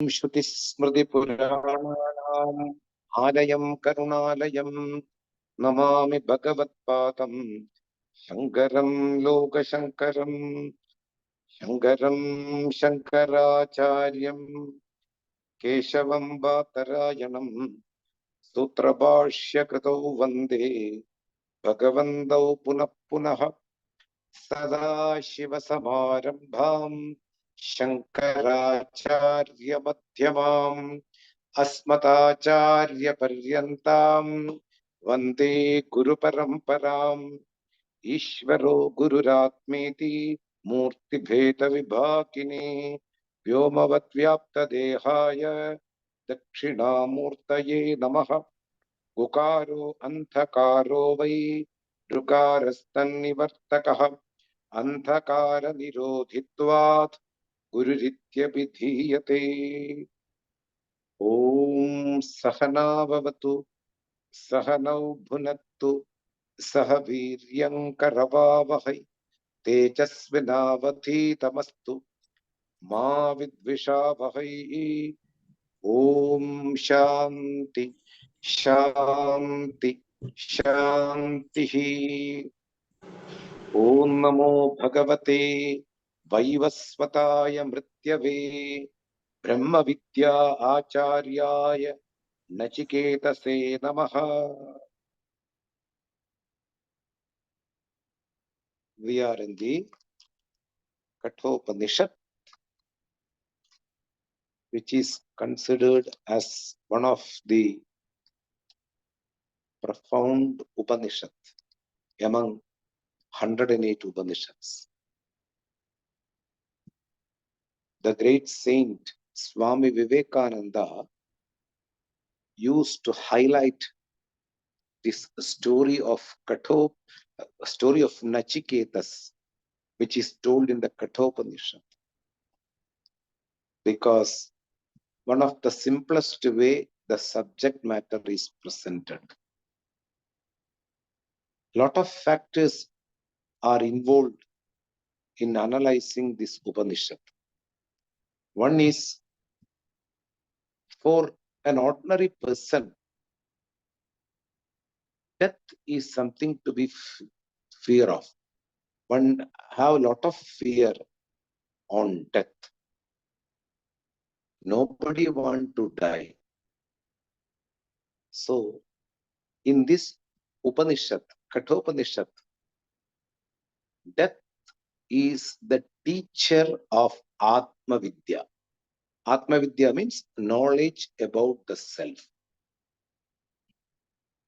श्रुतिस्मृतिपुराणानाम् आलयं करुणालयं नमामि भगवत्पादं शङ्करं लोकशङ्करं शङ्करं शङ्कराचार्यं केशवं बादरायणं सूत्रभाष्यकृतौ वन्दे भगवन्तौ पुनः पुनः सदाशिवसमारम्भाम् शङ्कराचार्यमध्यमाम् अस्मदाचार्यपर्यन्ताम् वन्दे गुरुपरम्पराम् ईश्वरो गुरुरात्मेति मूर्तिभेदविभागिने व्योमवद्व्याप्तदेहाय दक्षिणामूर्तये नमः। गुकारो अन्धकारो वै ऋकारस्तन्निवर्तकः अन्धकारनिरोधित्वात् गुरुरित्यभिधीयते। ॐ सहना भवतु सहनौ भुनक्तु सह वीर्यं करवावहै तेजस्विनावधीतमस्तु मा विद्विषावहै। ॐ शान्ति शान्ति शान्तिः। ॐ नमो भगवते वैवस्वताय मृत्यवे ब्रह्मविद्या आचार्याय नचिकेतसे नमः। We are in the Kaṭha Upaniṣad, which is considered as one of the profound Upanishad among 108 Upanishads. The great saint Swami Vivekananda used to highlight this story of story of Nachiketas, which is told in the Kaṭha Upaniṣad, because one of the simplest way the subject matter is presented. Lot of factors are involved in analyzing this Upanishad. One is, for an ordinary person, death is something to be fear of. One have a lot of fear on death. Nobody want to die. So, in this Upanishad, Kaṭha Upaniṣad, death is the teacher of Atma Vidya. Atma Vidya means knowledge about the self.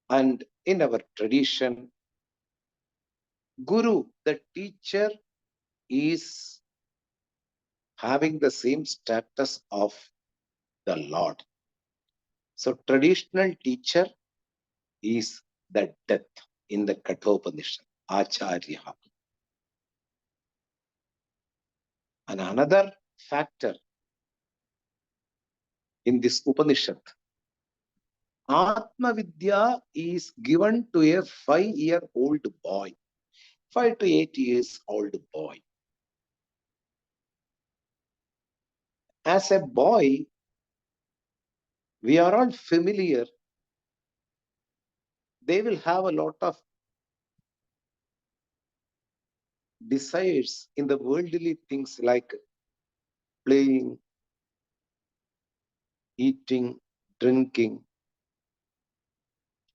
And in our tradition, Guru, the teacher, is having the same status of the Lord. So traditional teacher is the death in the Kaṭha Upaniṣad, Acharya. And another factor in this Upanishad, Atma Vidya is given to a 5-year-old boy, 5 to 8 years old boy. As a boy, we are all familiar. They will have a lot of desires in the worldly things like playing, eating, drinking,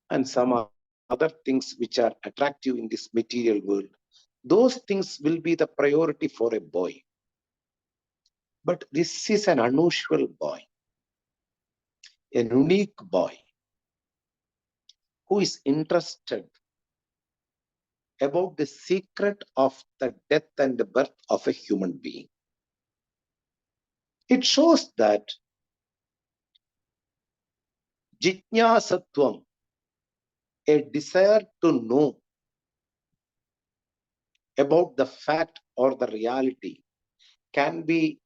and some other things which are attractive in this material world. Those things will be the priority for a boy. But this is an unusual boy, a unique boy, who is interested about the secret of the death and the birth of a human being. It shows that Jijñāsatvam, a desire to know about the fact or the reality, can be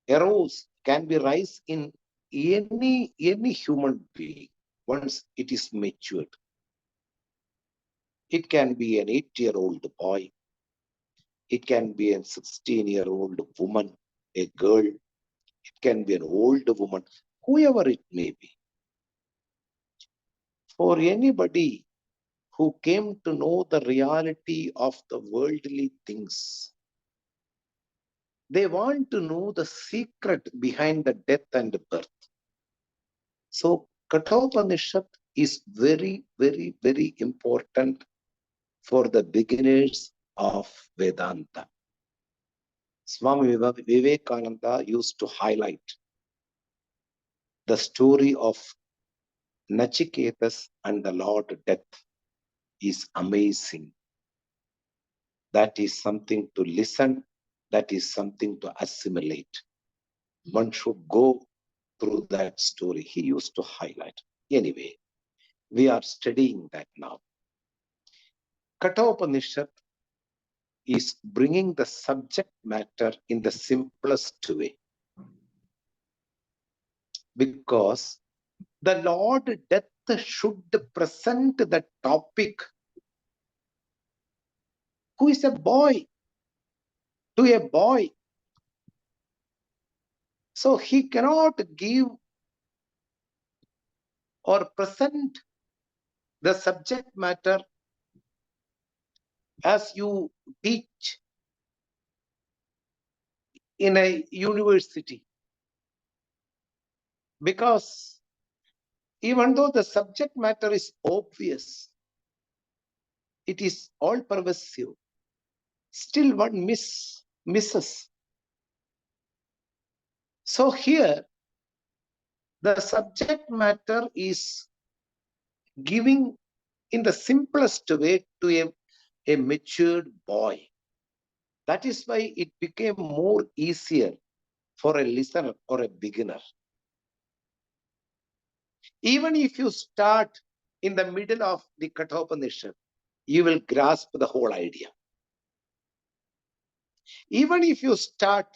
aroused, can be raised in any human being once it is matured. It can be an 8-year-old boy. It can be a 16-year-old woman. a girl, it can be an old woman, whoever it may be. For anybody who came to know the reality of the worldly things, they want to know the secret behind the death and birth. So Kaṭha Upaniṣad is very, very, very important for the beginners of Vedanta. Swami Vivekananda used to highlight the story of Nachiketas and the Lord Death is amazing. That is something to listen. That is something to assimilate. One should go through that story. He used to highlight. Anyway, we are studying that now. Kaṭha Upaniṣad is bringing the subject matter in the simplest way. Because the Lord Death should present the topic who is a boy to a boy. So he cannot give or present the subject matter as you teach in a university. Because even though the subject matter is obvious, it is all pervasive, still one misses. So here, the subject matter is giving in the simplest way to a matured boy. That is why it became more easier for a listener or a beginner. Even if you start in the middle of the Kaṭha Upaniṣad, you will grasp the whole idea. Even if you start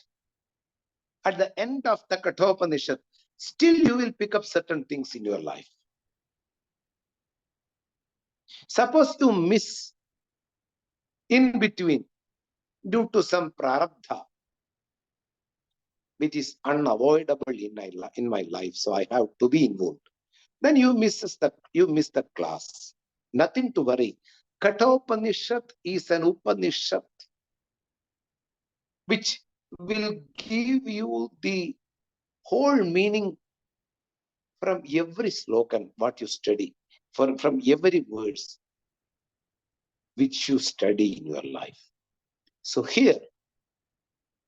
at the end of the Kaṭha Upaniṣad, still you will pick up certain things in your life. Suppose you miss in between due to some prarabdha, which is unavoidable in my life, so I have to be involved. Then you miss the class. Nothing to worry. Kaṭha Upaniṣad is an Upanishad which will give you the whole meaning from every slogan, what you study, from every words which you study in your life. So here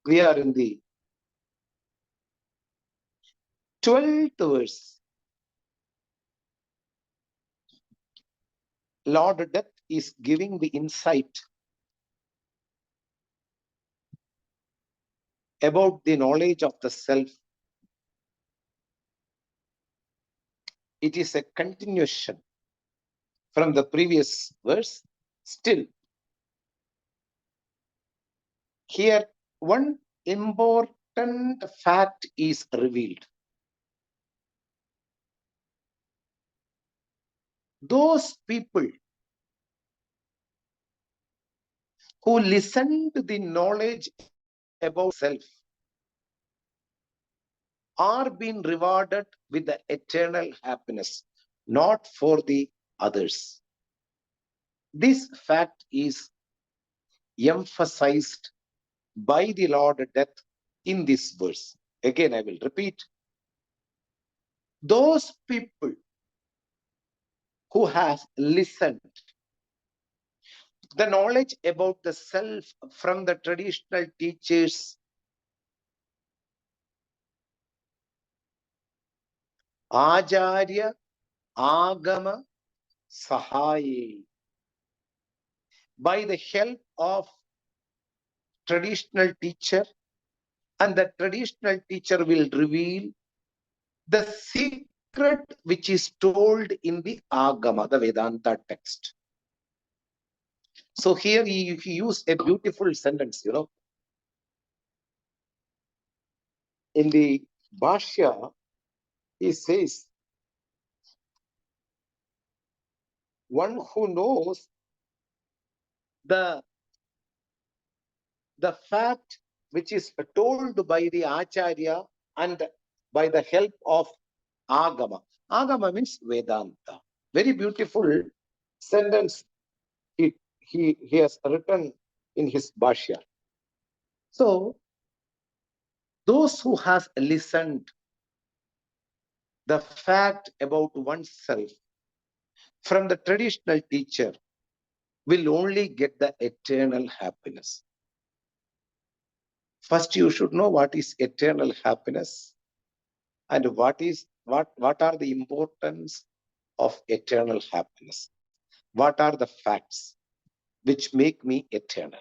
we are in the 12th verse. Lord Death is giving the insight about the knowledge of the self. It is a continuation from the previous verse. Still, here one important fact is revealed. Those people who listen to the knowledge about self are being rewarded with the eternal happiness, not for the others. This fact is emphasized by the Lord Death in this verse. Again, I will repeat. Those people who have listened the knowledge about the self from the traditional teachers, Acharya, Agama, Sahaye, by the help of traditional teacher, and the traditional teacher will reveal the secret which is told in the Agama, the Vedanta text. So here he used a beautiful sentence, in the Bhashya, he says, one who knows the fact which is told by the Acharya and by the help of Agama. Agama means Vedanta. Very beautiful sentence he has written in his Bhashya. So, those who has listened the fact about oneself from the traditional teacher will only get the eternal happiness. First, you should know what is eternal happiness and what are the importance of eternal happiness. What are the facts which make me eternal,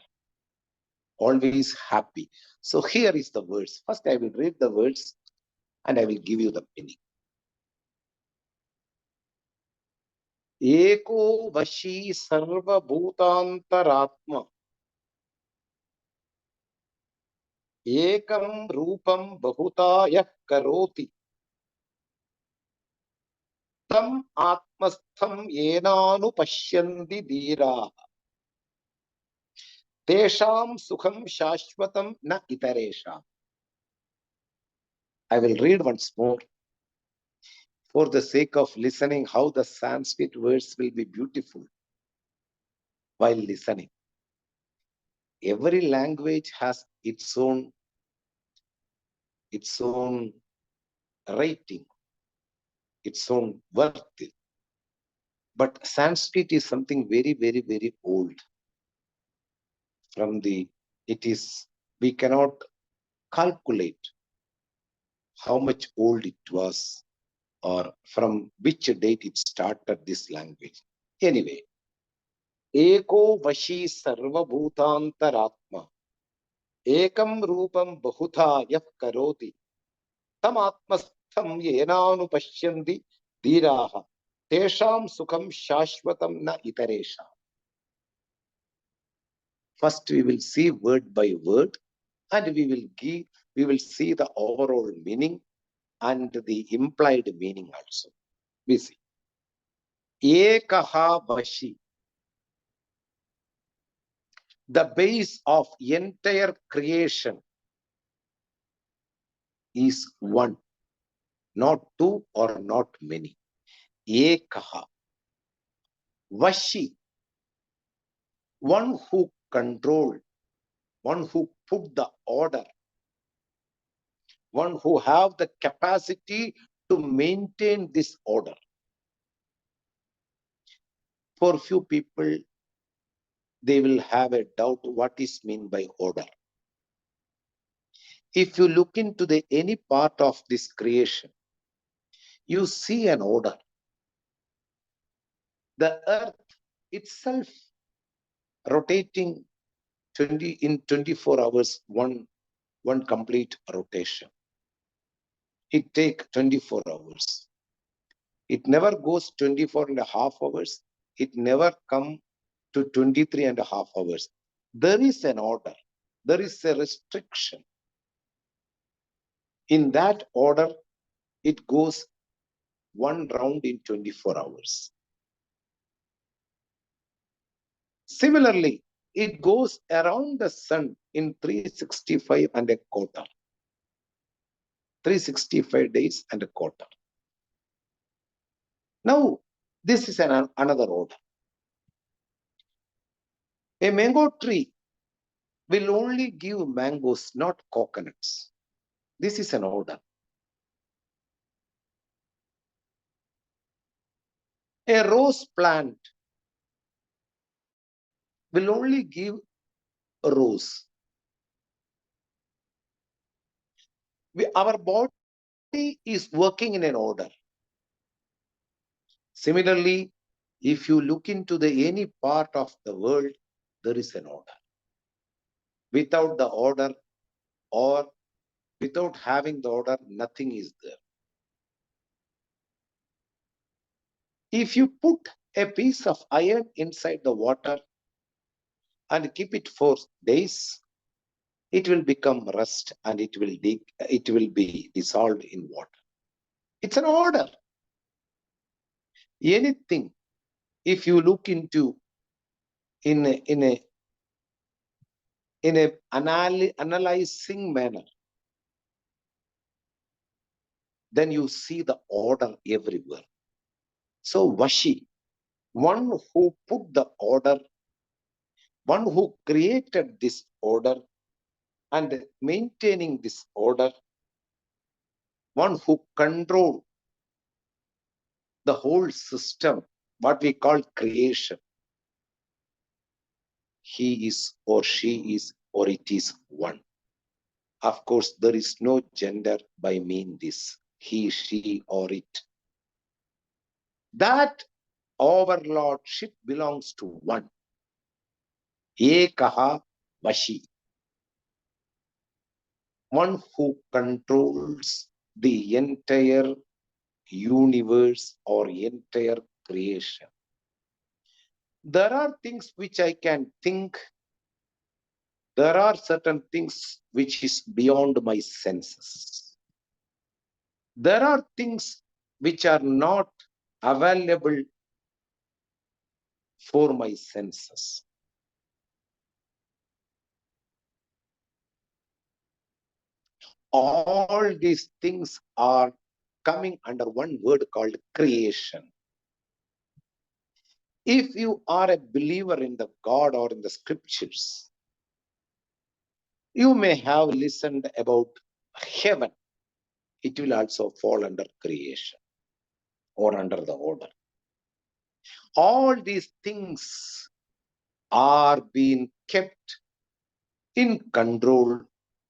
always happy? So here is the words. First, I will read the words and I will give you the meaning. Eko vashi sarva bhutantaratma ekam rupam bahuta yah karoti tam atmastham yenanu pashyanti dhira tesham sukham shashvatam na itaresha. I will read once more for the sake of listening how the Sanskrit words will be beautiful while listening. Every language has its own writing, its own worth. But Sanskrit is something very, very, very old. We cannot calculate how much old it was or from which date it started, this language. Anyway, eko vashi sarva bhutantaratma ekam rupam bahutha yah karoti tam atmastham yenanu pashyanti dhiraha tesham sukham shashvatam na itaresha. First, we will see word by word, and we will see the overall meaning and the implied meaning also. We see. Ekaha vashi. The base of entire creation is one, not two or not many. Ekaha. Vashi. One who controlled, one who put the order, one who have the capacity to maintain this order. For few people, they will have a doubt what is meant by order. If you look into any part of this creation, you see an order. The earth itself rotating in 24 hours, one complete rotation. It takes 24 hours. It never goes 24 and a half hours. It never comes to 23 and a half hours. There is an order. There is a restriction. In that order, it goes one round in 24 hours. Similarly, it goes around the sun in 365 and a quarter. 365 days and a quarter. Now, this is another order. A mango tree will only give mangoes, not coconuts. This is an order. A rose plant will only give a rose. Our body is working in an order. Similarly, if you look into any part of the world, there is an order. Without the order or without having the order, nothing is there. If you put a piece of iron inside the water and keep it for days, it will become rust and it will be dissolved in water. It's an order. Anything, if you look into in in a analyzing manner, then you see the order everywhere. So Vashi, one who put the order, one who created this order and maintaining this order, one who control the whole system, what we call creation. He is or she is or it is one. Of course, there is no gender by mean this, he, she, or it. That overlordship belongs to one. Ekaha Vashi. One who controls the entire universe or entire creation. There are things which I can think. There are certain things which is beyond my senses. There are things which are not available for my senses. All these things are coming under one word called creation. If you are a believer in the God or in the scriptures, you may have listened about heaven. It will also fall under creation or under the order. All these things are being kept in control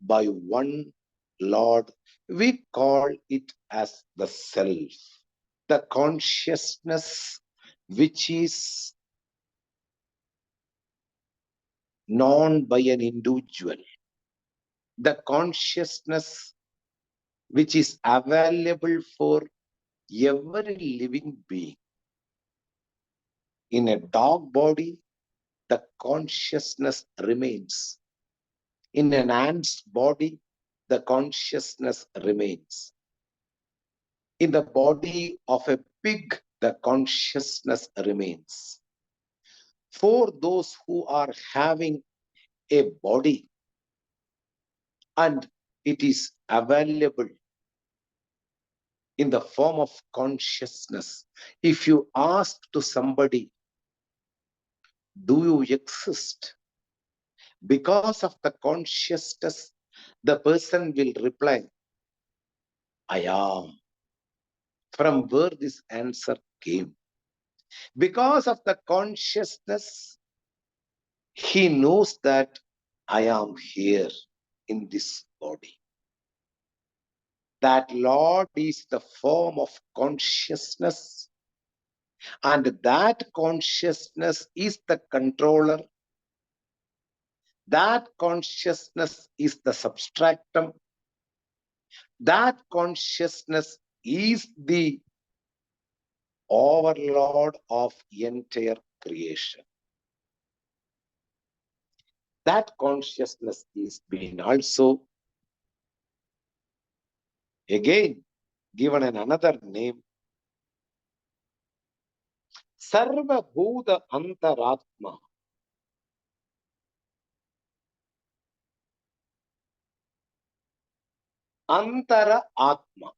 by one Lord. We call it as the self, the consciousness which is known by an individual, the consciousness which is available for every living being. In a dog body, the consciousness remains. In an ant's body, the consciousness remains. In the body of a pig, the consciousness remains. For those who are having a body and it is available in the form of consciousness, if you ask to somebody, do you exist? Because of the consciousness, the person will reply, I am. From where this answer came? Because of the consciousness, he knows that I am here in this body. That Lord is the form of consciousness, and that consciousness is the controller. That consciousness is the substratum. That consciousness is the overlord of entire creation. That consciousness is being also again given another name, Sarva Bhuta Antaratma. Antara Atma,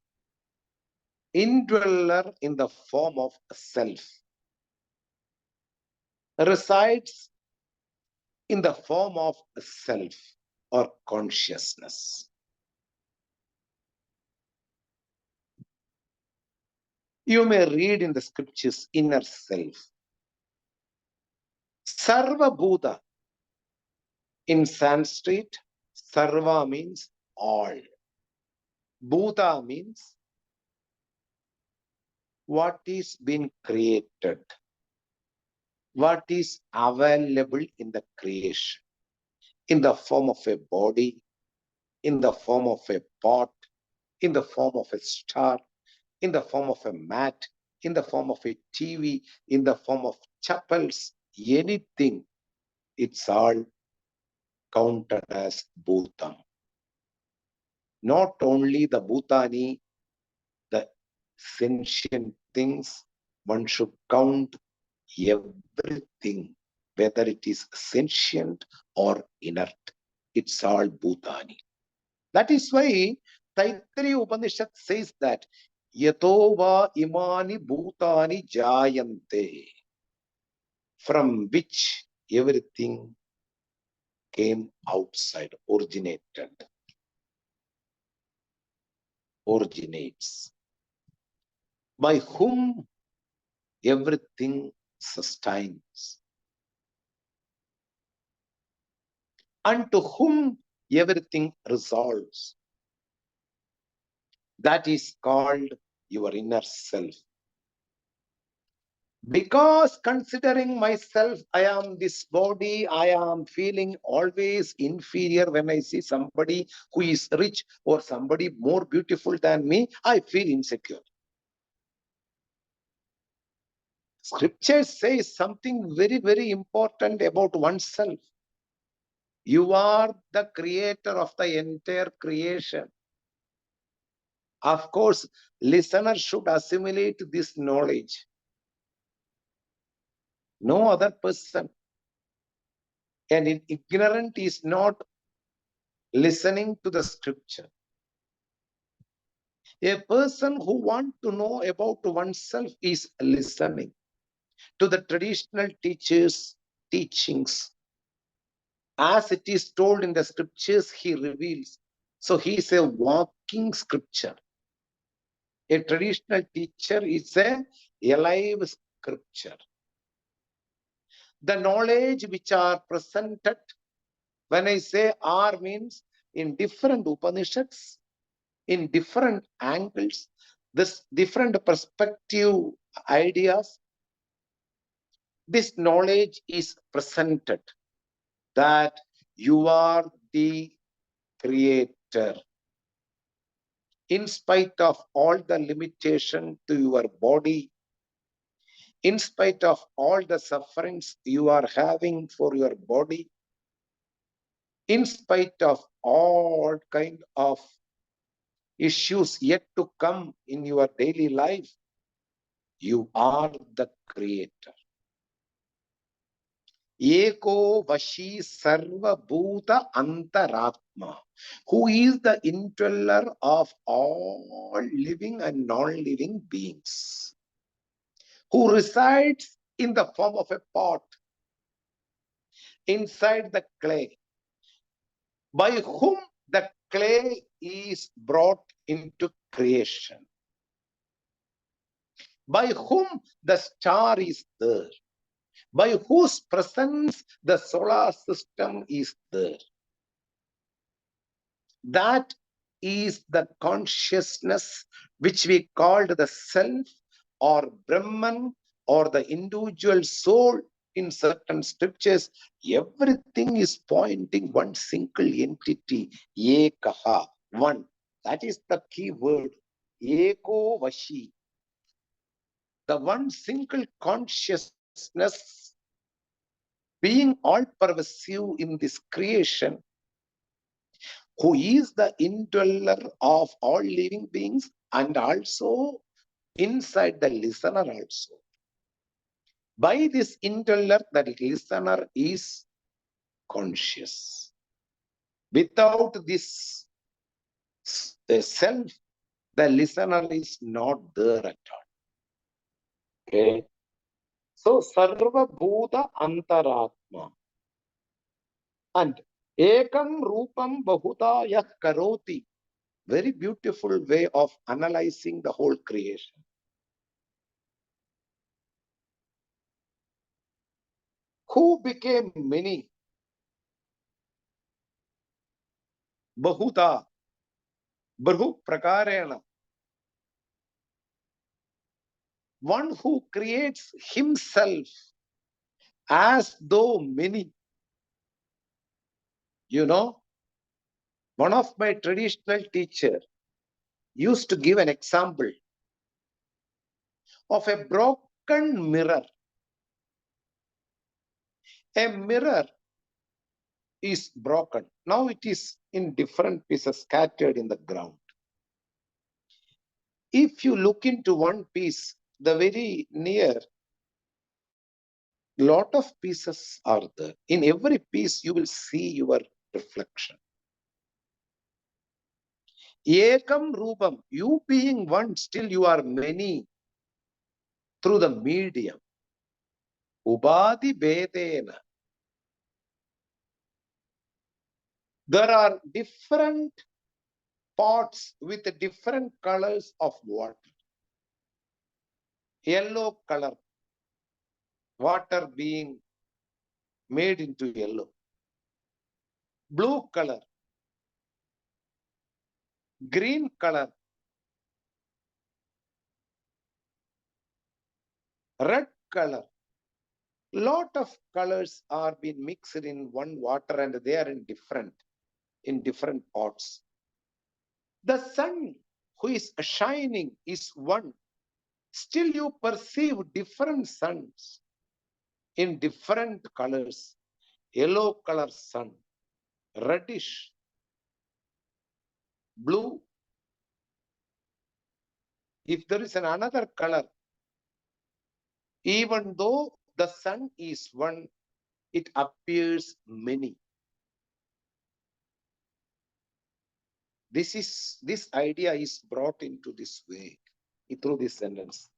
indweller in the form of self, resides in the form of self or consciousness. You may read in the scriptures inner self. Sarva Bhuta in Sanskrit, Sarva means all. Bhuta means what is being created, what is available in the creation, in the form of a body, in the form of a pot, in the form of a star, in the form of a mat, in the form of a TV, in the form of chapels, anything, it's all counted as Bhutam. Not only the Bhutani, the sentient things, one should count everything, whether it is sentient or inert. it's all Bhutani. That is why Taittiriya Upanishad says that Yatova imani Bhutani jayante, from which everything came outside, originates, by whom everything sustains, and to whom everything resolves. That is called your inner self. Because considering myself, I am this body, I am feeling always inferior when I see somebody who is rich or somebody more beautiful than me, I feel insecure. Scripture says something very, very important about oneself. You are the creator of the entire creation. Of course, listeners should assimilate this knowledge. No other person. And ignorant is not listening to the scripture. A person who wants to know about oneself is listening to the traditional teachers' teachings. As it is told in the scriptures, he reveals. So he is a walking scripture. A traditional teacher is a alive scripture. The knowledge which are presented, when I say are, means in different Upanishads, in different angles, this different perspective ideas, this knowledge is presented that you are the creator. In spite of all the limitation to your body, in spite of all the sufferings you are having for your body, in spite of all kind of issues yet to come in your daily life, you are the creator. Eko Vashi Sarva Bhuta Antaratma, who is the indweller of all living and non-living beings, who resides in the form of a pot inside the clay, by whom the clay is brought into creation, by whom the star is there, by whose presence the solar system is there. That is the consciousness which we called the self or Brahman or the individual soul. In certain scriptures, everything is pointing one single entity, Ekaha, one. That is the key word, Eko Vashi. The one single consciousness being all pervasive in this creation, who is the indweller of all living beings and also inside the listener also. By this indweller, the listener is conscious. Without this self, the listener is not there at all. Okay. So, Sarva Bhuta Antaratma. And Ekam Rupam Bahuta Yah Karoti. Very beautiful way of analyzing the whole creation. Who became many? Bahuta, Bahu Prakarena. One who creates himself as though many. You know, one of my traditional teachers used to give an example of a broken mirror. A mirror is broken. Now it is in different pieces scattered in the ground. If you look into one piece, the very near, lot of pieces are there. In every piece, you will see your reflection. Ekam Rupam, you being one, still you are many through the medium. Ubadi Bedena. There are different pots with different colors of water. Yellow color, water being made into yellow. Blue color, green color, red color. Lot of colors are being mixed in one water and they are in different pots. The sun who is shining is one. Still you perceive different suns in different colors. Yellow color sun, reddish, blue. If there is another color, even though the sun is one, it appears many. This idea is brought into this way through this sentence.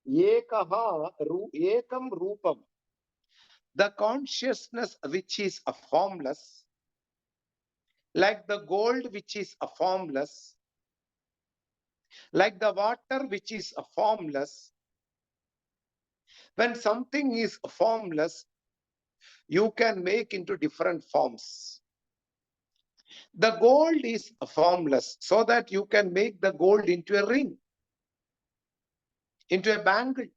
Ekam Rupam. The consciousness which is a formless, like the gold which is a formless, like the water which is a formless. When something is formless, you can make into different forms. The gold is formless, so that you can make the gold into a ring, into a bangle,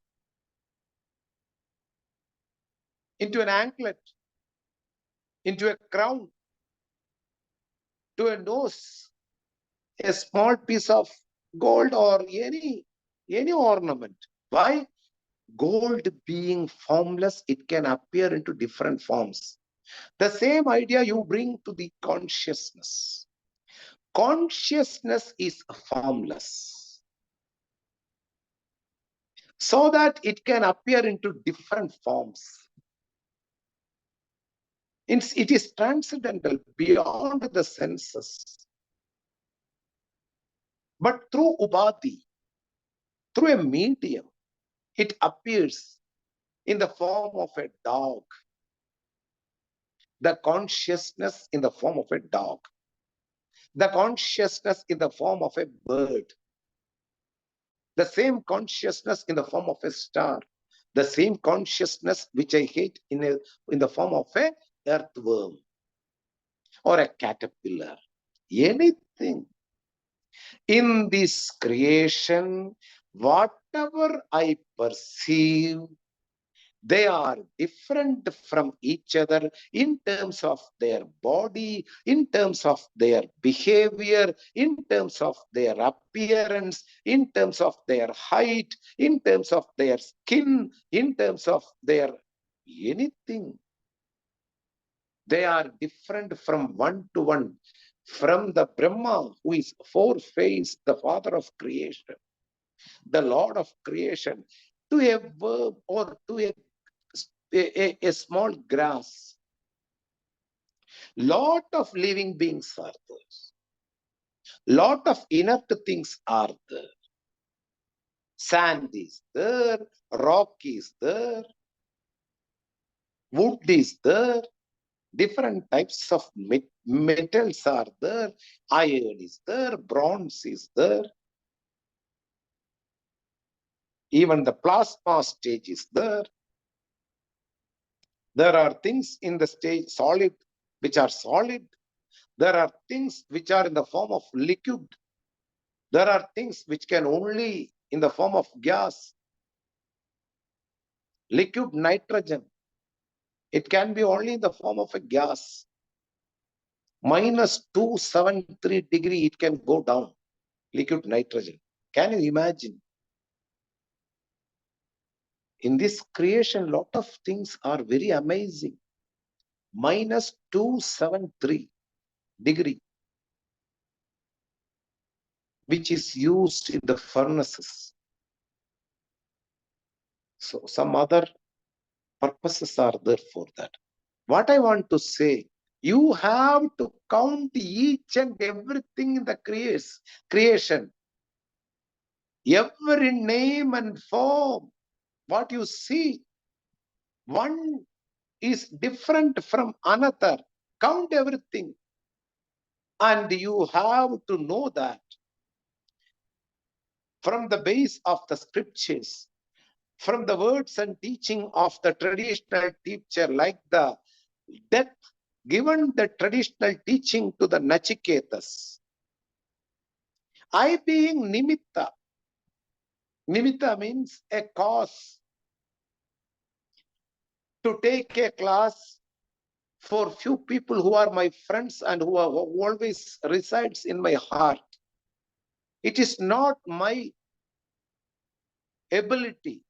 into an anklet, into a crown, to a nose, a small piece of gold or any ornament. Why? Gold being formless, it can appear into different forms. The same idea you bring to the consciousness. Consciousness is formless, so that it can appear into different forms. It is transcendental, beyond the senses. But through Ubadi, through a medium, it appears in the form of a dog. The consciousness in the form of a dog. The consciousness in the form of a bird. The same consciousness in the form of a star. The same consciousness which I hate in the form of a earthworm or a caterpillar. Anything. In this creation, whatever I perceive, they are different from each other in terms of their body, in terms of their behavior, in terms of their appearance, in terms of their height, in terms of their skin, in terms of their anything. They are different from one to one. From the Brahma, who is four-faced, the father of creation, the Lord of creation, to a verb or to a small grass. Lot of living beings are there. Lot of inert things are there. Sand is there, rock is there, wood is there, different types of metals are there, iron is there, bronze is there. Even the plasma stage is there. There are things in the stage solid, which are solid. There are things which are in the form of liquid. There are things which can only in the form of gas. Liquid nitrogen. It can be only in the form of a gas. -273 degree, it can go down. Liquid nitrogen. Can you imagine? In this creation, lot of things are very amazing. -273 degree, which is used in the furnaces. So some other purposes are there for that. What I want to say, you have to count each and everything in the creation. Every name and form, what you see, one is different from another. Count everything. And you have to know that from the base of the scriptures, from the words and teaching of the traditional teacher, like the death given the traditional teaching to the Nachiketas. I being nimitta. Nimitta means a cause to take a class for few people who are my friends and who always resides in my heart. It is not my ability.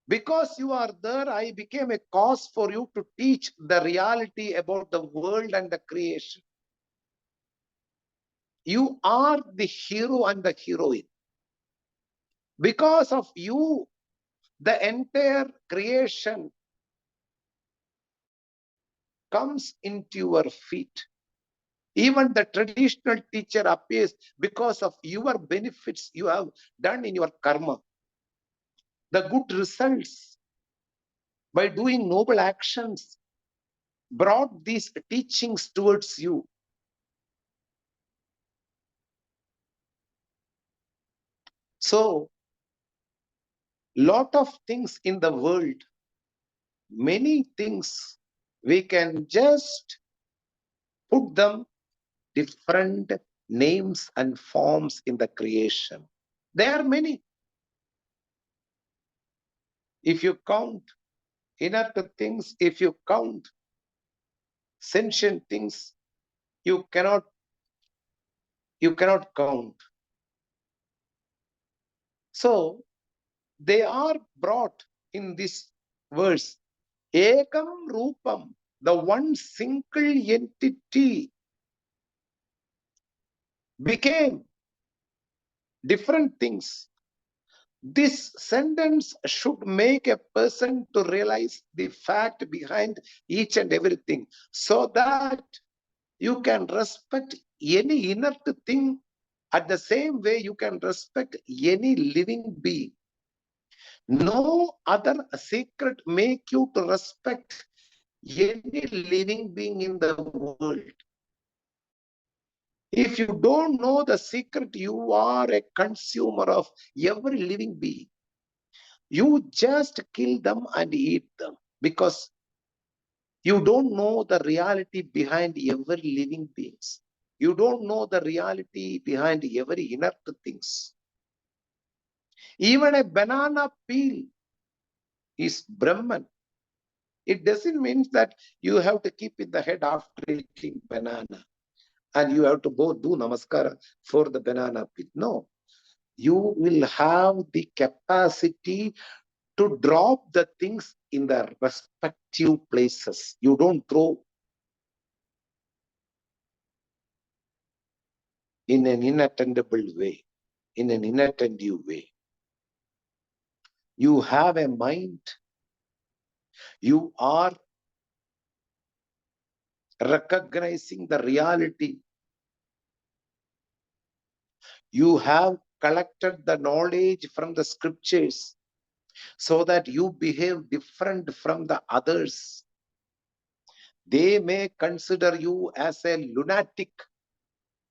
Because you are there, I became a cause for you to teach the reality about the world and the creation. You are the hero and the heroine. Because of you, the entire creation comes into your feet. Even the traditional teacher appears because of your benefits you have done in your karma. The good results by doing noble actions brought these teachings towards you. So, lot of things in the world, many things, we can just put them different names and forms in the creation. There are many. If you count inert things, if you count sentient things, you cannot count. So they are brought in this verse. Ekam Rupam, the one single entity became different things. This sentence should make a person to realize the fact behind each and everything, so that you can respect any inert thing at the same way you can respect any living being. No other secret make you to respect any living being in the world. If you don't know the secret, you are a consumer of every living being. You just kill them and eat them because you don't know the reality behind every living beings. You don't know the reality behind every inert things. Even a banana peel is Brahman. It doesn't mean that you have to keep in the head after eating banana and you have to go do namaskara for the banana peel. No, you will have the capacity to drop the things in the respective places. You don't throw in an inattendable way, in an inattentive way. You have a mind. You are recognizing the reality. You have collected the knowledge from the scriptures so that you behave different from the others. They may consider you as a lunatic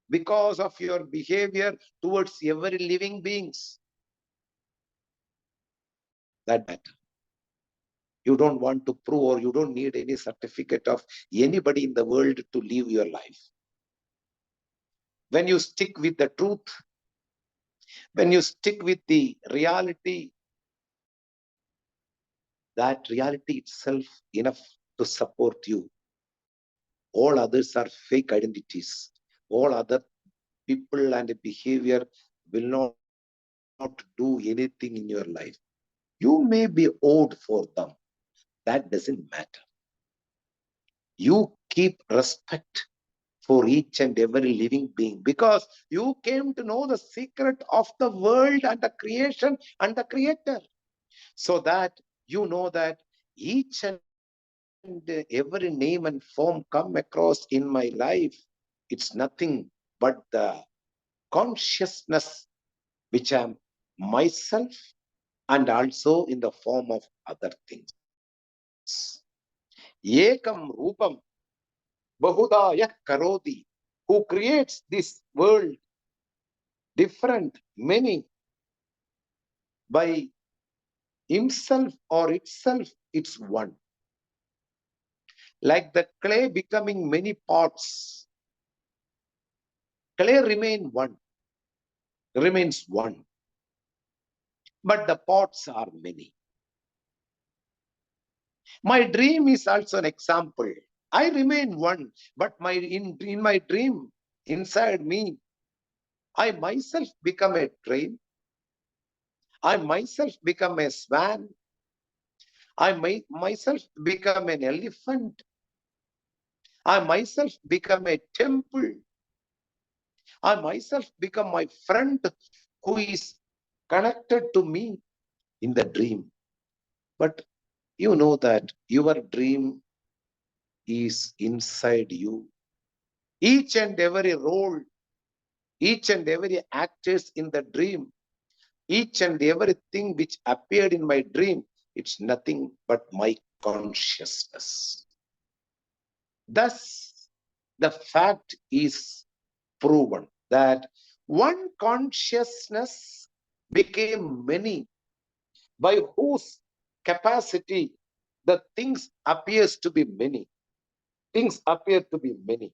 because of your behavior towards every living beings. That matter. You don't want to prove, or you don't need any certificate of anybody in the world to live your life. When you stick with the truth, when you stick with the reality, that reality itself enough to support you. All others are fake identities. All other people and behavior will not do anything in your life. You may be owed for them. That doesn't matter. You keep respect for each and every living being because you came to know the secret of the world and the creation and the creator, so that you know that each and every name and form come across in my life, it's nothing but the consciousness which am myself and also in the form of other things. Ekam Rupam Bahuda Yak Karoti, who creates this world different, many, by himself or itself, it's one. Like the clay becoming many parts, clay remains one, but the parts are many. My dream is also an example. I remain one, but in my dream, inside me, I myself become a train. I myself become a swan. I myself become an elephant. I myself become a temple. I myself become my friend who is connected to me in the dream. But you know that your dream is inside you. Each and every role, each and every actors in the dream, each and everything which appeared in my dream, it's nothing but my consciousness. Thus, the fact is proven that one consciousness became many, by whose capacity the things appears to be many. Things appear to be many.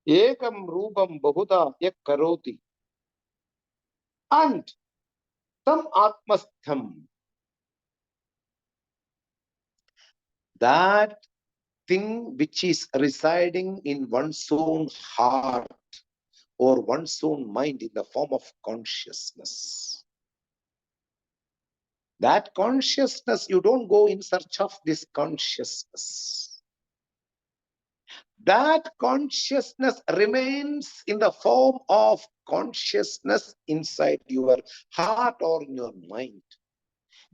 Ekam Rupam Bahuda Yak Karoti. And Tam Atmastham, that thing which is residing in one's own heart or one's own mind in the form of consciousness. That consciousness, you don't go in search of this consciousness. That consciousness remains in the form of consciousness inside your heart or in your mind.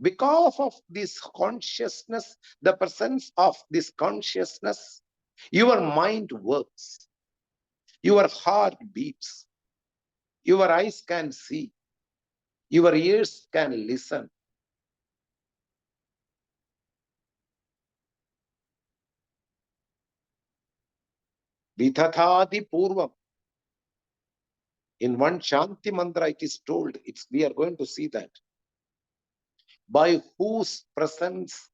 Because of this consciousness, the presence of this consciousness, your mind works, your heart beats, your eyes can see, your ears can listen. Vithathadi Purvam. In one Shanti mantra, it is told, we are going to see that. By whose presence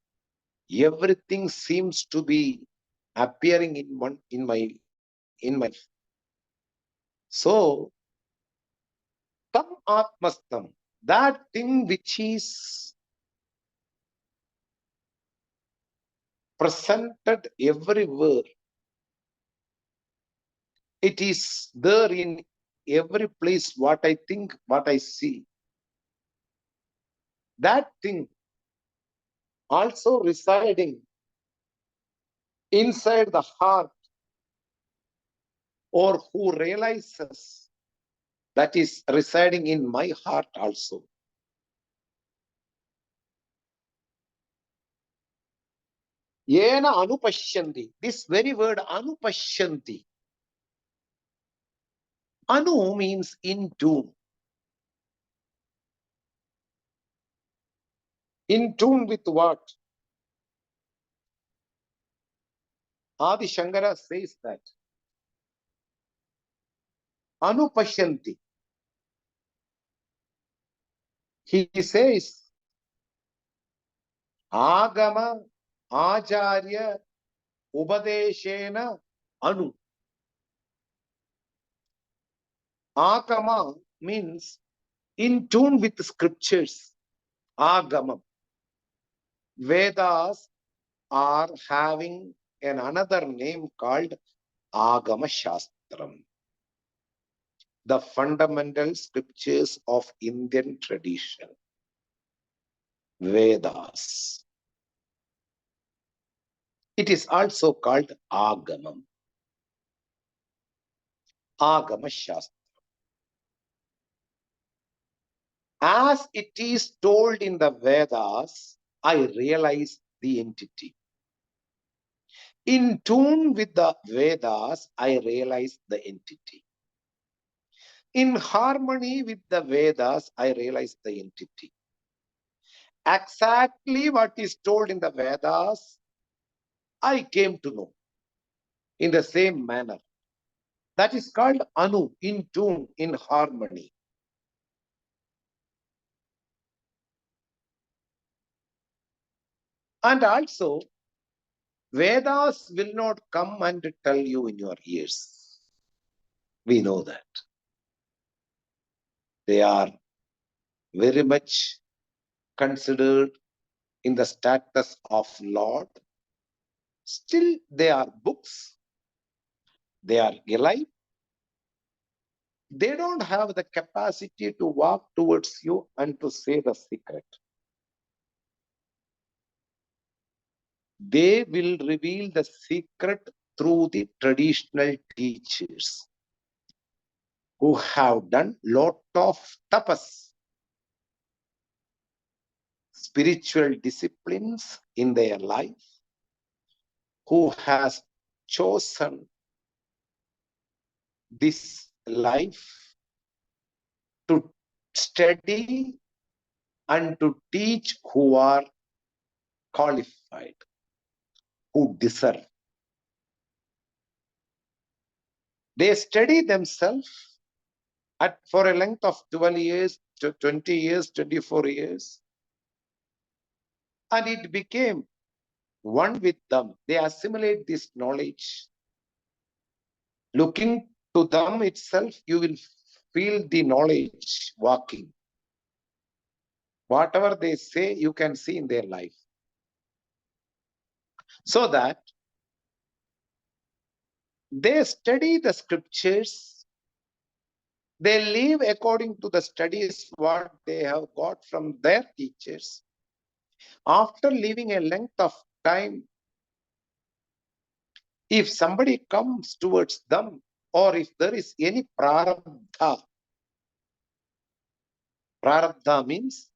everything seems to be appearing in my. So, tam atmastam, that thing which is presented everywhere, it is there in every place, what I think, what I see. That thing also residing inside the heart, or who realizes, that is residing in my heart also. Yena anupashyanti. This very word anupashyanti. Anu means in tune. In tune with what? Adi Shankara says that. Anupashyanti. He says, Agama Acharya Upadeshena Anu. Agama means in tune with the scriptures. Agama. Vedas are having another name called Agama Shastram. The fundamental scriptures of Indian tradition. Vedas. It is also called Agamam. Agama Shastra. As it is told in the Vedas, I realize the entity. In tune with the Vedas, I realize the entity. In harmony with the Vedas, I realize the entity. Exactly what is told in the Vedas, I came to know in the same manner. That is called Anu, in tune, in harmony. And also, Vedas will not come and tell you in your ears. We know that. They are very much considered in the status of Lord. Still, they are books. They are alive. They don't have the capacity to walk towards you and to say the secret. They will reveal the secret through the traditional teachers who have done lot of tapas, spiritual disciplines in their life, who has chosen this life to study and to teach, who are qualified, who deserve. They study themselves for a length of 12 years, 20 years, 24 years, and it became one with them. They assimilate this knowledge. Looking to them itself, you will feel the knowledge walking. Whatever they say, you can see in their life. So that they study the scriptures, they live according to the studies what they have got from their teachers. After living a length of time, if somebody comes towards them, or if there is any prarabdha means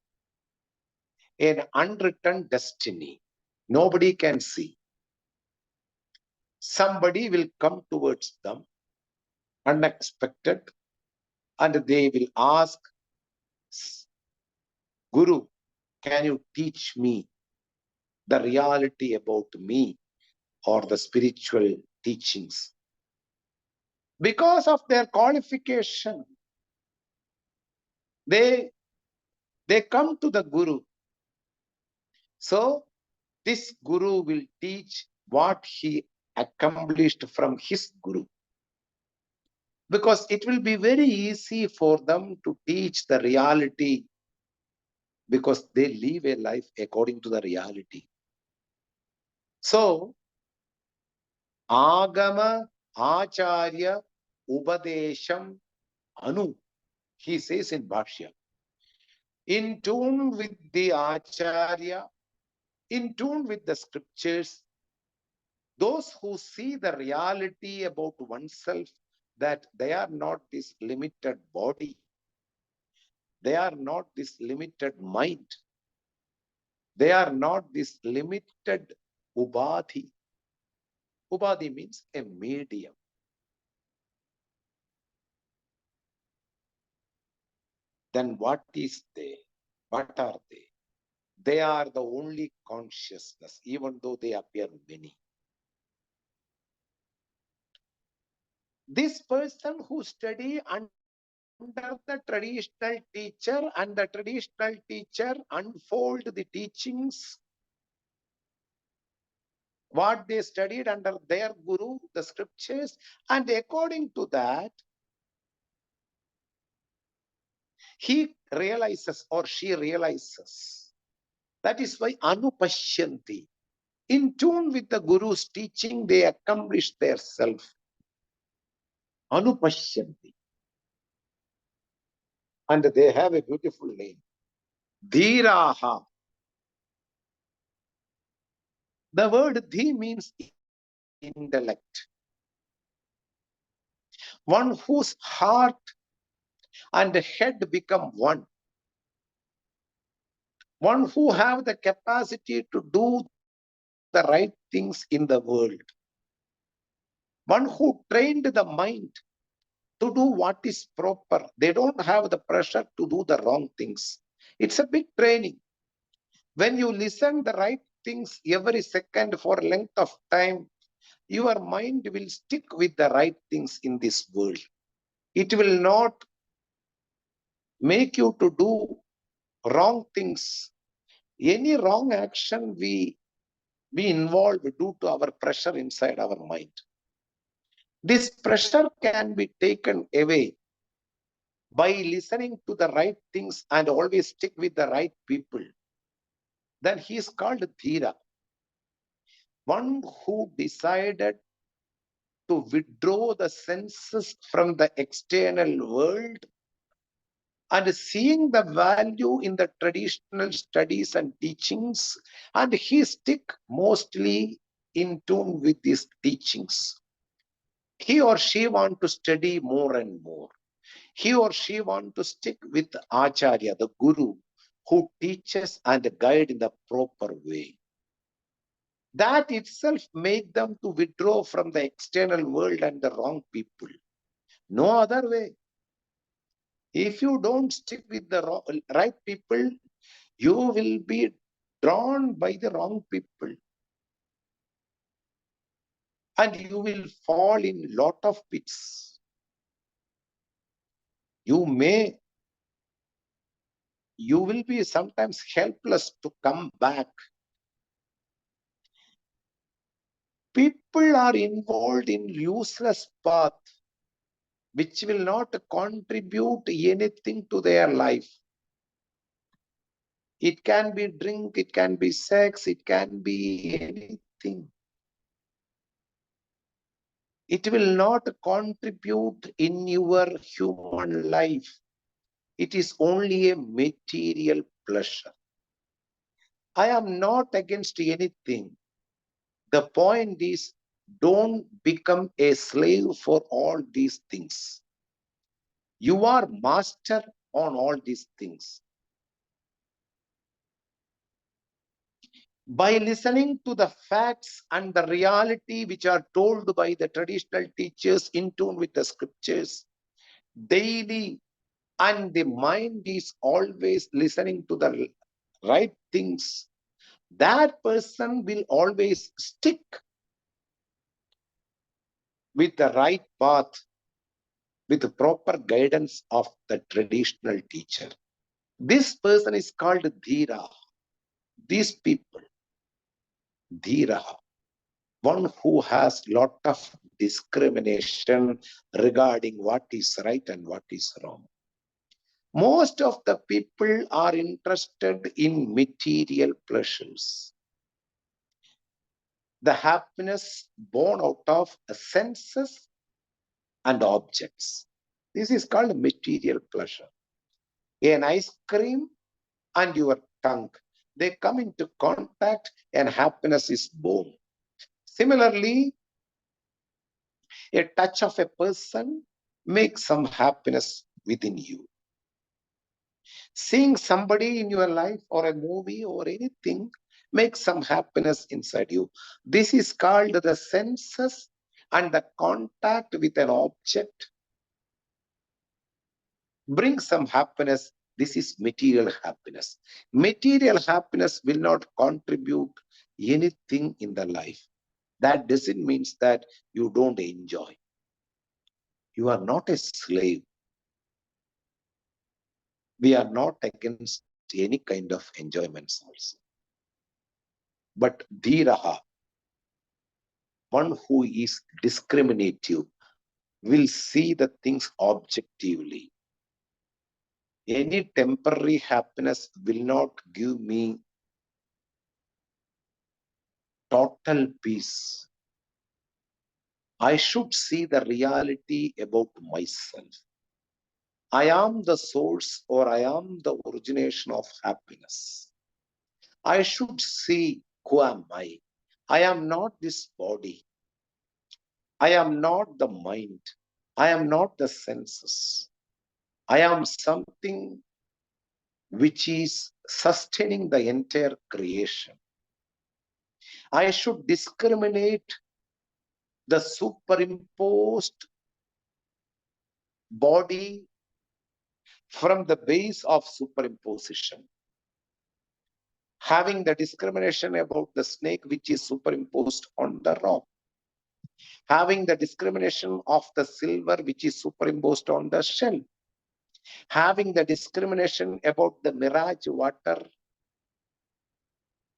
an unwritten destiny, nobody can see. Somebody will come towards them, unexpected, and they will ask, Guru, can you teach me the reality about me or the spiritual teachings? Because of their qualification, they come to the Guru. So this Guru will teach what he accomplished from his Guru. Because it will be very easy for them to teach the reality, because they live a life according to the reality. So, Agama, Acharya, Upadesham, Anu, he says in Bhashya, in tune with the Acharya, in tune with the scriptures, those who see the reality about oneself, that they are not this limited body, they are not this limited mind, they are not this limited Ubadhi. Ubadhi means a medium. Then what is they? What are they? They are the only consciousness, even though they appear many. This person who study under the traditional teacher, and the traditional teacher unfold the teachings, what they studied under their guru, the scriptures, and according to that, he realizes or she realizes. That is why Anupashyanti. In tune with the Guru's teaching, they accomplish their self. Anupashyanti. And they have a beautiful name. Dhiraha. The word dhi means intellect. One whose heart and head become one. One who have the capacity to do the right things in the world. one who trained the mind to do what is proper. They don't have the pressure to do the wrong things. It's a big training. When you listen the right things every second for a length of time, your mind will stick with the right things in this world. It will not make you to do wrong things. Any wrong action we involve due to our pressure inside our mind. This pressure can be taken away by listening to the right things and always stick with the right people. Then he is called Dhira, one who decided to withdraw the senses from the external world and seeing the value in the traditional studies and teachings, and he stick mostly in tune with these teachings. He or she want to study more and more. He or she want to stick with Acharya, the Guru, who teaches and guide in the proper way. That itself make them to withdraw from the external world and the wrong people. No other way. If you don't stick with the right people, you will be drawn by the wrong people. And you will fall in lot of pits. You will be sometimes helpless to come back. People are involved in useless path, which will not contribute anything to their life. It can be drink, it can be sex, it can be anything. It will not contribute in your human life. It is only a material pleasure. I am not against anything. The point is, don't become a slave for all these things. You are master on all these things. By listening to the facts and the reality which are told by the traditional teachers in tune with the scriptures daily, and the mind is always listening to the right things, that person will always stick with the right path, with the proper guidance of the traditional teacher. This person is called Dhira. These people, Dhira, one who has lot of discrimination regarding what is right and what is wrong. Most of the people are interested in material pleasures. The happiness born out of senses and objects. This is called material pleasure. An ice cream and your tongue, they come into contact and happiness is born. Similarly, a touch of a person makes some happiness within you. Seeing somebody in your life or a movie or anything makes some happiness inside you. This is called the senses and the contact with an object brings some happiness. This is material happiness. Material happiness will not contribute anything in the life. That doesn't mean that you don't enjoy. You are not a slave. We are not against any kind of enjoyments also. But dhiraha, one who is discriminative, will see the things objectively. Any temporary happiness will not give me total peace. I should see the reality about myself. I am the source or I am the origination of happiness. I should see who am I. I am not this body. I am not the mind. I am not the senses. I am something which is sustaining the entire creation. I should discriminate the superimposed body from the base of superimposition, having the discrimination about the snake which is superimposed on the rock, having the discrimination of the silver which is superimposed on the shell, having the discrimination about the mirage water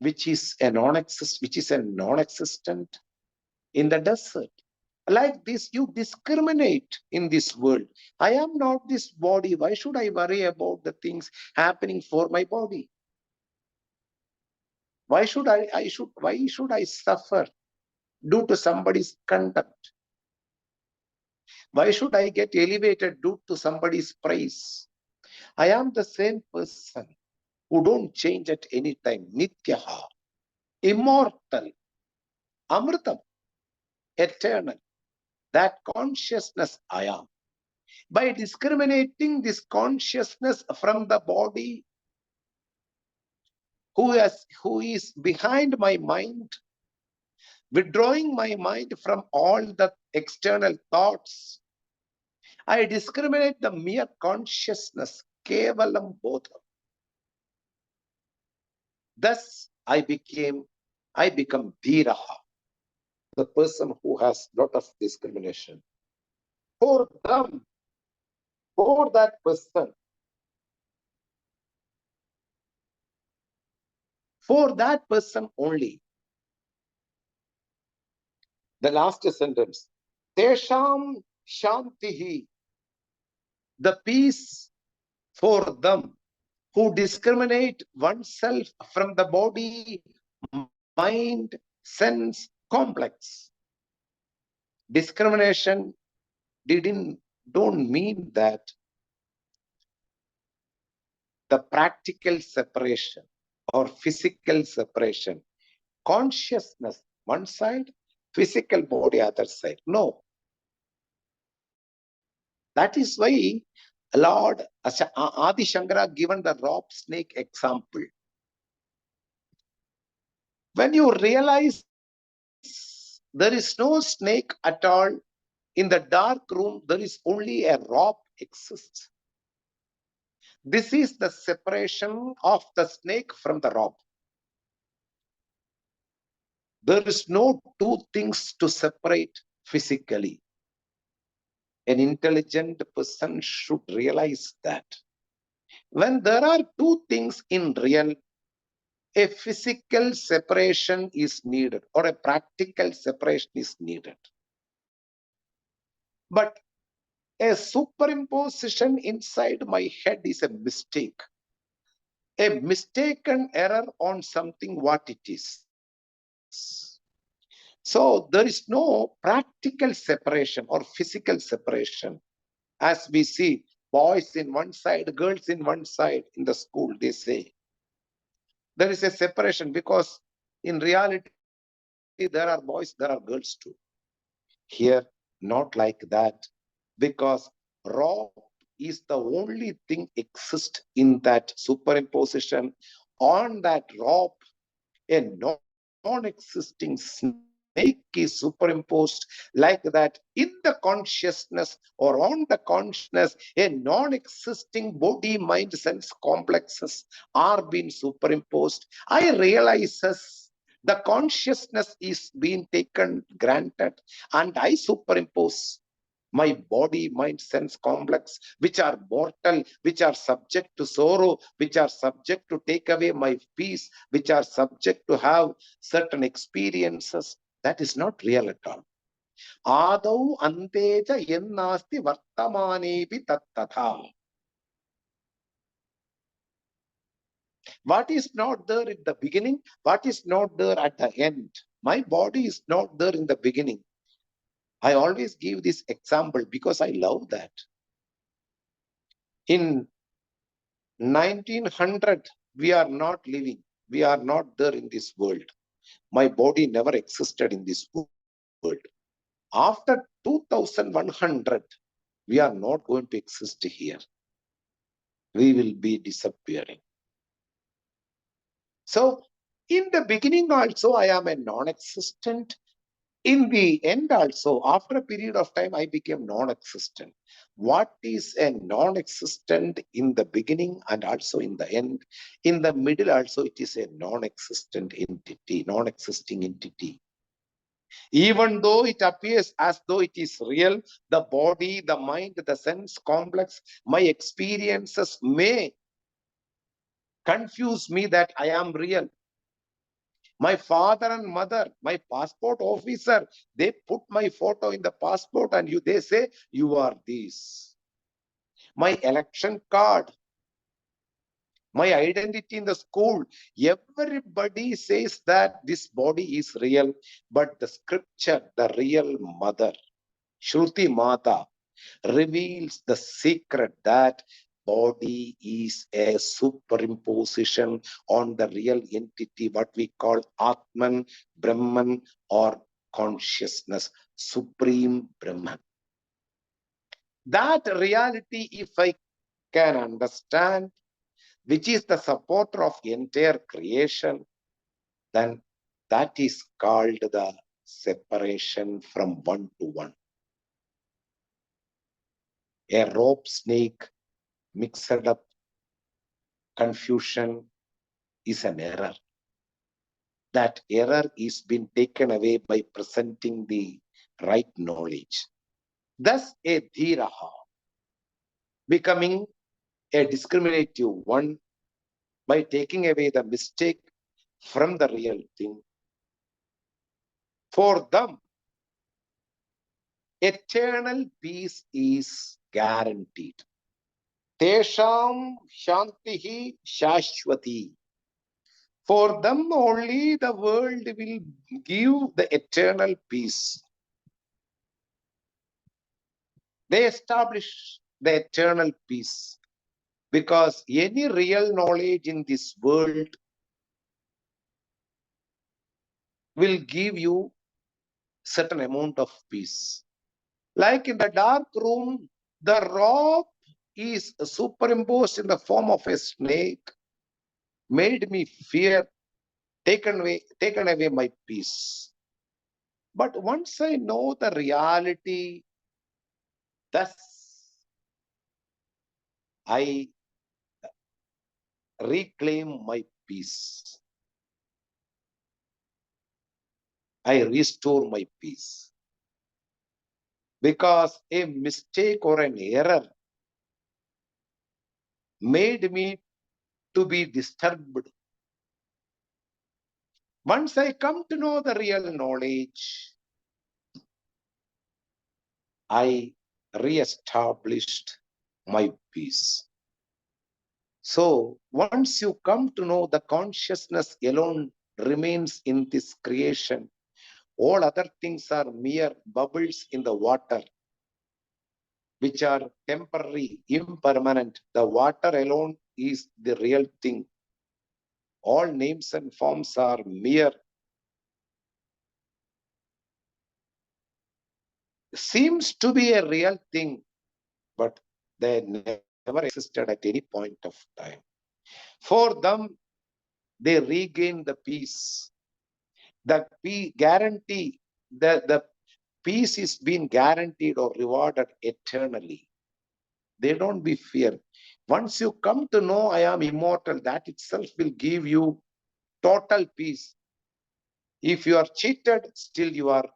which is a non-existent in the desert. Like this, you discriminate in this world. I am not this body. Why should I worry about the things happening for my body? Why should I suffer due to somebody's conduct? Why should I get elevated due to somebody's praise? I am the same person who don't change at any time. Nityaha, immortal, amritam, eternal. That consciousness I am. By discriminating this consciousness from the body, who is behind my mind, withdrawing my mind from all the external thoughts, I discriminate the mere consciousness, kevalam bodham. Thus, I become dhiraha, the person who has lot of discrimination. For them, for that person, for that person only. The last sentence, Tesham Shantihi, the peace for them who discriminate oneself from the body, mind, sense complex. Discrimination don't mean that the practical separation or physical separation. Consciousness one side, physical body other side. No. That is why Lord Adi Shankara given the rope snake example. When you realize there is no snake at all, in the dark room, there is only a rope exists. This is the separation of the snake from the rope. There is no two things to separate physically. An intelligent person should realize that. When there are two things in real, a physical separation is needed or a practical separation is needed. But a superimposition inside my head is a mistake. A mistaken error on something what it is. So there is no practical separation or physical separation. As we see, boys in one side, girls in one side in the school, they say. There is a separation because in reality, there are boys, there are girls too. Here, not like that, because rope is the only thing exist in that superimposition. On that rope, a non-existing snake is superimposed like that. In the consciousness or on the consciousness, a non-existing body, mind, sense complexes are being superimposed. I realizes the consciousness is being taken granted and I superimpose my body, mind, sense complex, which are mortal, which are subject to sorrow, which are subject to take away my peace, which are subject to have certain experiences. That is not real at all. Adau anteja yennasti vartamanepi tattatha. What is not there in the beginning, what is not there at the end. My body is not there in the beginning. I always give this example because I love that. In 1900, we are not living. We are not there in this world. My body never existed in this world. After 2100, we are not going to exist here. We will be disappearing. So, in the beginning also, I am a non-existent. In the end also, after a period of time, I became non-existent. What is a non-existent in the beginning and also in the end? In the middle also, it is a non-existent entity, non-existing entity. Even though it appears as though it is real, the body, the mind, the sense complex, my experiences may confuse me that I am real. My father and mother, my passport officer, they put my photo in the passport and they say, you are this. My election card, my identity in the school, everybody says that this body is real, but the scripture, the real mother, Shruti Mata, reveals the secret that body is a superimposition on the real entity, what we call Atman, Brahman, or consciousness, Supreme Brahman. That reality, if I can understand, which is the supporter of entire creation, then that is called the separation from one to one. A rope snake mixed up confusion is an error. That error is been taken away by presenting the right knowledge. Thus, a dhiraha, becoming a discriminative one by taking away the mistake from the real thing. For them, eternal peace is guaranteed. Tesham shantihi shashwati. For them only the world will give the eternal peace. They establish the eternal peace because any real knowledge in this world will give you certain amount of peace. Like in the dark room, the rope is superimposed in the form of a snake, made me fear, taken away my peace. But once I know the reality, thus I reclaim my peace. I restore my peace. Because a mistake or an error made me to be disturbed. Once I come to know the real knowledge, I re-established my peace. So once you come to know the consciousness alone remains in this creation, all other things are mere bubbles in the water, which are temporary, impermanent. The water alone is the real thing. All names and forms are mere, seems to be a real thing, but they never existed at any point of time. For them, they regain the peace. The guarantee, the peace is being guaranteed or rewarded eternally. They don't be fear. Once you come to know I am immortal, that itself will give you total peace. If you are cheated, still you are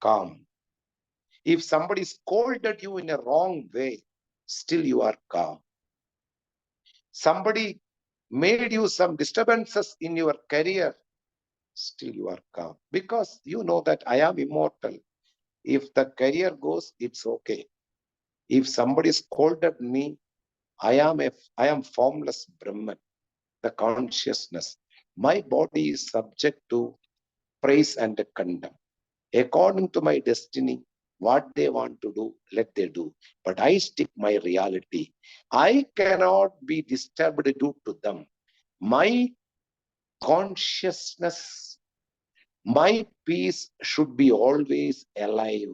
calm. If somebody scolded you in a wrong way, still you are calm. Somebody made you some disturbances in your career, still you are calm. Because you know that I am immortal. If the career goes, it's okay. If somebody scolded me, I am formless Brahman, the consciousness. My body is subject to praise and condemn. According to my destiny, what they want to do, let they do. But I stick my reality. I cannot be disturbed due to them. My consciousness, my peace should be always alive.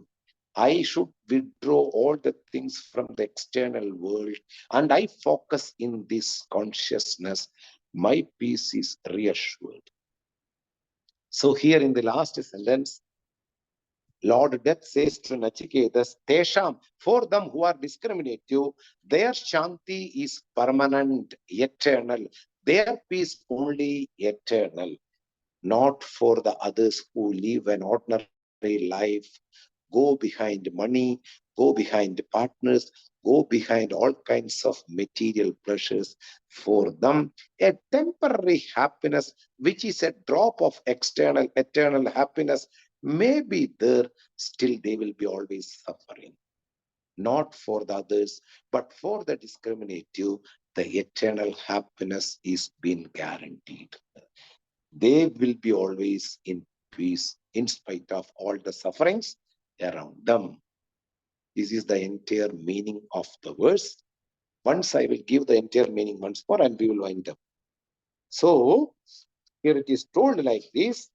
I should withdraw all the things from the external world and I focus in this consciousness. My peace is reassured. So here in the last sentence, Lord Death says to Nachiketas, Tesham, for them who are discriminative, their Shanti is permanent, eternal. Their peace only eternal. Not for the others who live an ordinary life, go behind money, go behind partners, go behind all kinds of material pleasures. For them, a temporary happiness, which is a drop of external, eternal happiness, may be there, still they will be always suffering. Not for the others, but for the discriminative, the eternal happiness is being guaranteed. They will be always in peace in spite of all the sufferings around them. This is the entire meaning of the verse. Once I will give the entire meaning once more and we will wind up. So here it is told like this.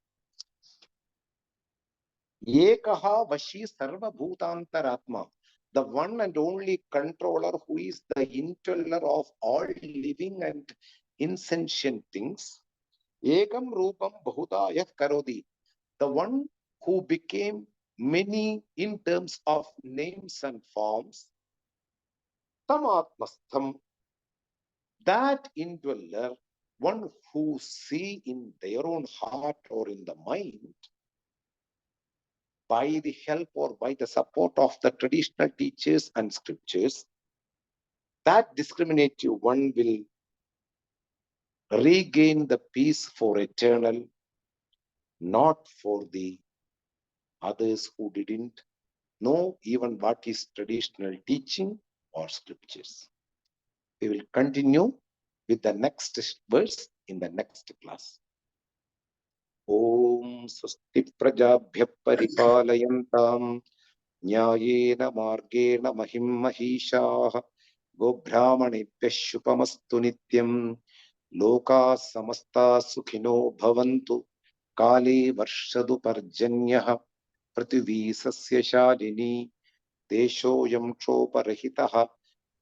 Ekaha Vashi Sarva Bhutantaratma, the one and only controller who is the indweller of all living and insentient things. Ekam Rupam Bhutaya Karodi, the one who became many in terms of names and forms. Tamatmastham, that indweller, one who see in their own heart or in the mind, by the help or by the support of the traditional teachers and scriptures, that discriminative one will regain the peace for eternal, not for the others who didn't know even what is traditional teaching or scriptures. We will continue with the next verse in the next class. Om Swasti Prajabhya Paripalayantam Nyayena Margena Mahim Mahishaha Gobrahmanebhyah Shupamastu Nityam Loka Samasta Sukhino Bhavantu Kale Varshadu Parjanyah Prithivi Sasya Shalini Deshoyam Kshoparahitaha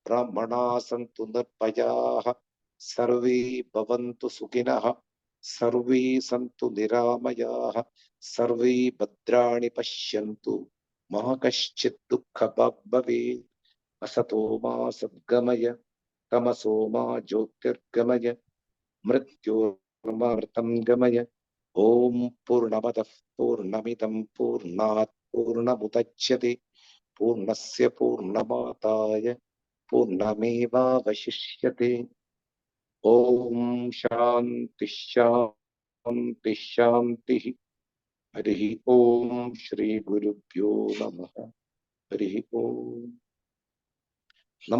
Brahmana Santu Nirpayaha Sarve Bhavantu Sukhinah Sarve Santu Niramayaha Sarve Bhadrani Pashyantu Mahakaschit Dukkha Bhave Asato Ma Sadgamaya Tamaso Ma Jyotirgamaya Mrityormamritam Gamaya Om Purnamadav Purnamidam Purnat Purnamudachyate Purnasya Purnamataya Purnamevavashishyate. Om Shanti Shanti Shanti. Harihi Om Shri Gurubhyo Namaha. Harihi Om.